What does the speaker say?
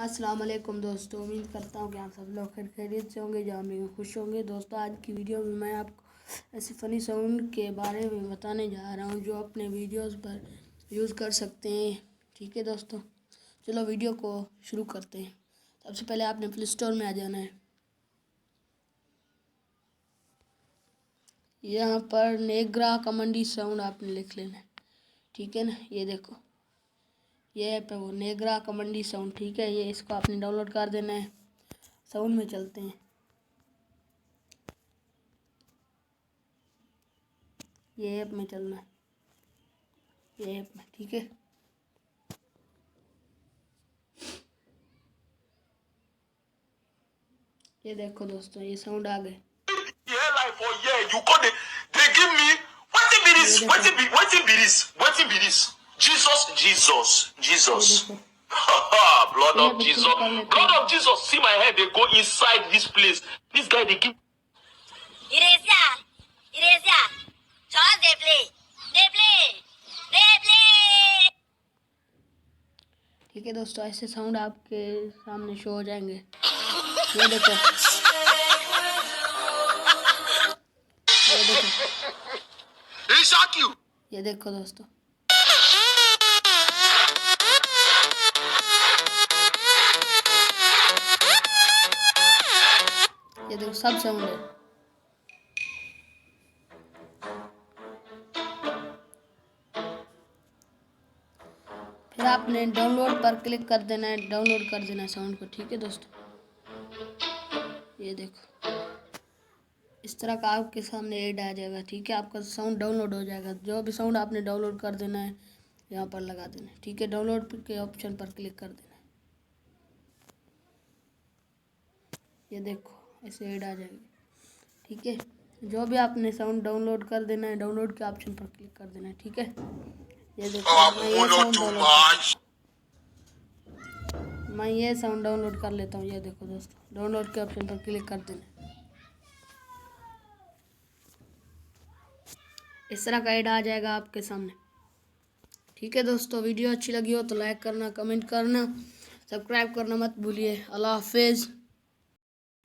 अस्सलाम वालेकुम दोस्तों, उम्मीद करता हूँ कि आप सब लोग खैरियत से होंगे, जहाँ भी खुश होंगे। दोस्तों आज की वीडियो में मैं आपको ऐसे फ़नी साउंड के बारे में बताने जा रहा हूँ जो अपने वीडियोस पर यूज़ कर सकते हैं। ठीक है दोस्तों, चलो वीडियो को शुरू करते हैं। सबसे पहले आपने प्ले स्टोर में आ जाना है। यहाँ पर नेग्रा कॉमेडी साउंड आपने लिख लेना है। ठीक है ना, ये देखो, ये ऐप है वो नेग्रा कॉमेडी साउंड। ठीक है, ये इसको आपने डाउनलोड कर देना है। साउंड में चलते हैं, ये ऐप में चलना है, ये ऐप में। ठीक है, ये देखो दोस्तों, ये साउंड आ गए। Jesus. Blood of Jesus. Blood of Jesus. See my head, they go inside this place. This guy, they give. Erasure. Chance they play. ठीक है दोस्तों, ऐसे साउंड आपके सामने शो हो जाएंगे। ये देखो, ये देखो दोस्तों, ये देखो, सब साउंड है। फिर आपने डाउनलोड पर क्लिक कर देना है, डाउनलोड कर देना है साउंड को। ठीक है दोस्तों, ये देखो, इस तरह का आपके सामने ऐड आ जाएगा। ठीक है, आपका साउंड डाउनलोड हो जाएगा। जो भी साउंड आपने डाउनलोड कर देना है यहाँ पर लगा देना है। ठीक है, डाउनलोड के ऑप्शन पर क्लिक कर देना है। ये देखो, ऐसे ऐड आ जाएगी। ठीक है, जो भी आपने साउंड डाउनलोड कर देना है, डाउनलोड के ऑप्शन पर क्लिक कर देना है। ठीक है, ये देखो, मैं ये साउंड डाउनलोड कर लेता हूँ। ये देखो दोस्तों, डाउनलोड के ऑप्शन पर क्लिक कर देना। इस तरह का ऐड आ जाएगा आपके सामने। ठीक है दोस्तों, वीडियो अच्छी लगी हो तो लाइक करना, कमेंट करना, सब्सक्राइब करना मत भूलिए। अल्लाह हाफिज़।